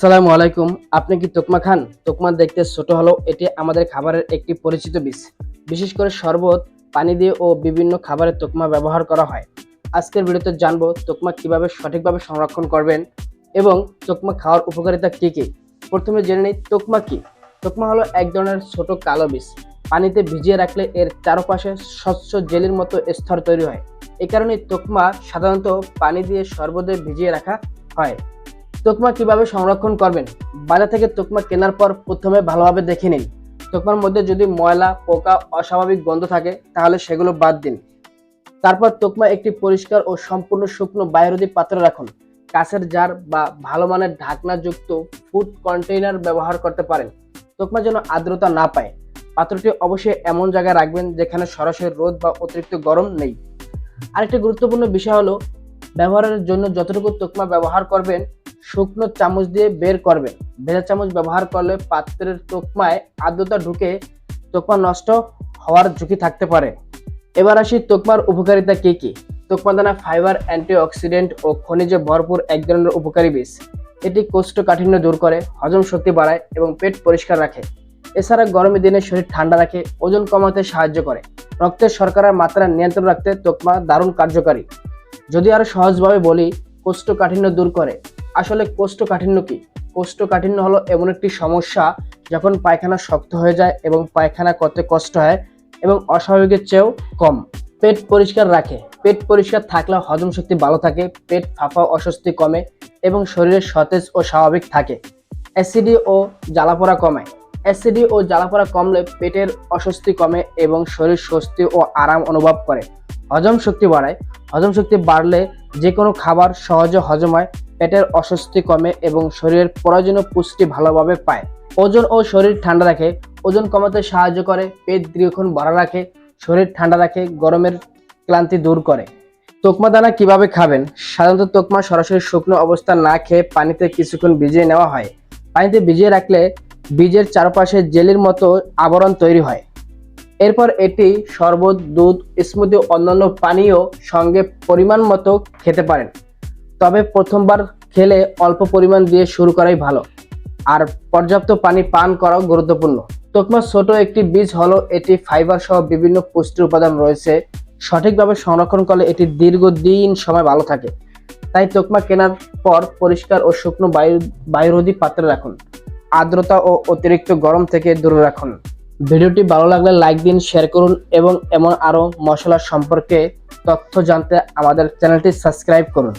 আসসালামু আলাইকুম। আপনি কি তোকমা খান? তোকমা দেখতে ছোট হলেও এটি আমাদের খাবারের একটি পরিচিত বীজ। বিশেষ করে শরবত, পানি দিয়ে ও বিভিন্ন খাবারে তোকমা ব্যবহার করা হয়। আজকের ভিডিওতে জানবো তোকমা কিভাবে সঠিকভাবে সংরক্ষণ করবেন এবং তোকমা খাওয়ার উপকারিতা কি কি। প্রথমে জেনে নিই তোকমা কি। তোকমা হলো এক ধরনের ছোট কালো বীজ। পানিতে ভিজিয়ে রাখলে এর চারপাশে স্বচ্ছ জেলির মতো স্তর তৈরি হয়। এই কারণে তোকমা সাধারণত পানি দিয়ে শরবতে ভিজিয়ে রাখা হয়। তোকমা কিভাবে সংরক্ষণ করবেন? বাজার থেকে তোকমা কেনার পর প্রথমে ভালোভাবে দেখে নিন। তোকমার মধ্যে যদি ময়লা, পোকা, অস্বাভাবিক গন্ধ থাকে তাহলে সেগুলো বাদ দিন। তারপর তোকমা একটি পরিষ্কার ও সম্পূর্ণ শুকনো বায়ুরোধী পাত্রে রাখুন। কাঁচের জার বা ভালো মানের ঢাকনাযুক্ত ফুড কন্টেইনার ব্যবহার করতে পারেন। তোকমা যেন আর্দ্রতা না পায়। পাত্রটি অবশ্যই এমন জায়গায় রাখবেন যেখানে সরাসরি রোদ বা অতিরিক্ত গরম নেই। আরেকটি গুরুত্বপূর্ণ বিষয় হলো ব্যবহারের জন্য যতটুকু তোকমা ব্যবহার করবেন শুকনো চামচ দিয়ে বের করবেন। ভেজা চামচ ব্যবহার করলে পাত্রের তোকমায় আর্দ্রতা ঢুকে তোকমা নষ্ট হওয়ার ঝুঁকি থাকতে পারে। এবার আসি তোকমার উপকারিতা কি কি। তোকমা দানা ফাইবার, অ্যান্টিঅক্সিডেন্ট ও খনিজে ভরপুর এক ধরনের উপকারী বীজ। এটি কোষ্ঠকাঠিন্য দূর করে, হজম শক্তি বাড়ায় এবং পেট পরিষ্কার রাখে। এছাড়া গরমের দিনে শরীর ঠান্ডা রাখে, ওজন কমাতে সাহায্য করে। রক্তের শর্করার মাত্রা নিয়ন্ত্রণ রাখতে তোকমা দারুণ কার্যকারী। যদি আরো সহজভাবে বলি, কোষ্ঠকাঠিন্য দূর করে। আসলে কোষ্ঠকাঠিন্য কি? কোষ্ঠকাঠিন্য হলো এমন একটি সমস্যা যখন পায়খানা শক্ত হয়ে যায় এবং পায়খানা করতে কষ্ট হয় এবং অস্বাভাবিকের চেয়েও কম। পেট পরিষ্কার রাখে। পেট পরিষ্কার থাকলে হজম শক্তি ভালো থাকে, পেট ফাঁপা, অস্বস্তি কমে এবং শরীরে সতেজ ও স্বাভাবিক থাকে। অ্যাসিডি ও জ্বালাপোড়া কমায়। অ্যাসিডি ও জ্বালাপোড়া কমলে পেটের অস্বস্তি কমে এবং শরীর স্বস্তি ও আরাম অনুভব করে। হজম শক্তি বাড়ায়। হজম শক্তি বাড়লে যে কোনো খাবার সহজে হজম হয়, পেটের অস্বস্তি কমে এবং শরীরের প্রয়োজনীয় পুষ্টি ভালোভাবে পায়। ওজন ও শরীর ঠান্ডা রাখে। ওজন কমাতে সাহায্য করে, পেট দীর্ঘক্ষণ ভরা রাখে, শরীর ঠান্ডা রাখে, গরমের ক্লান্তি দূর করে। তোকমা দানা কিভাবে খাবেন? সাধারণত তোকমা সরাসরি শুকনো অবস্থা না খেয়ে পানিতে কিছুক্ষণ ভিজিয়ে নেওয়া হয়। পানিতে ভিজিয়ে রাখলে বীজের চারপাশে জেলির মতো আবরণ তৈরি হয়। এরপর এটি শরবত, দুধ, স্মুদি, অন্যান্য পানীয় সঙ্গে পরিমাণ মতো খেতে পারেন। তবে প্রথমবার খেলে অল্প পরিমাণ দিয়ে শুরু করাই ভালো, আর পর্যাপ্ত পানি পান করাও গুরুত্বপূর্ণ। তোকমা ছোট একটি বীজ হলো, এটি ফাইবার সহ বিভিন্ন পুষ্টির উপাদান রয়েছে। সঠিকভাবে সংরক্ষণ করলে এটি দীর্ঘদিন সময় ভালো থাকে। তাই তোকমা কেনার পর পরিষ্কার ও শুকনো বায়ুরোধী পাত্রে রাখুন। আর্দ্রতা ও অতিরিক্ত গরম থেকে দূরে রাখুন। ভিডিওটি ভালো লাগলে লাইক দিন, শেয়ার করুন এবং এমন আরো মশলা সম্পর্কে তথ্য জানতে আমাদের চ্যানেলটি সাবস্ক্রাইব করুন।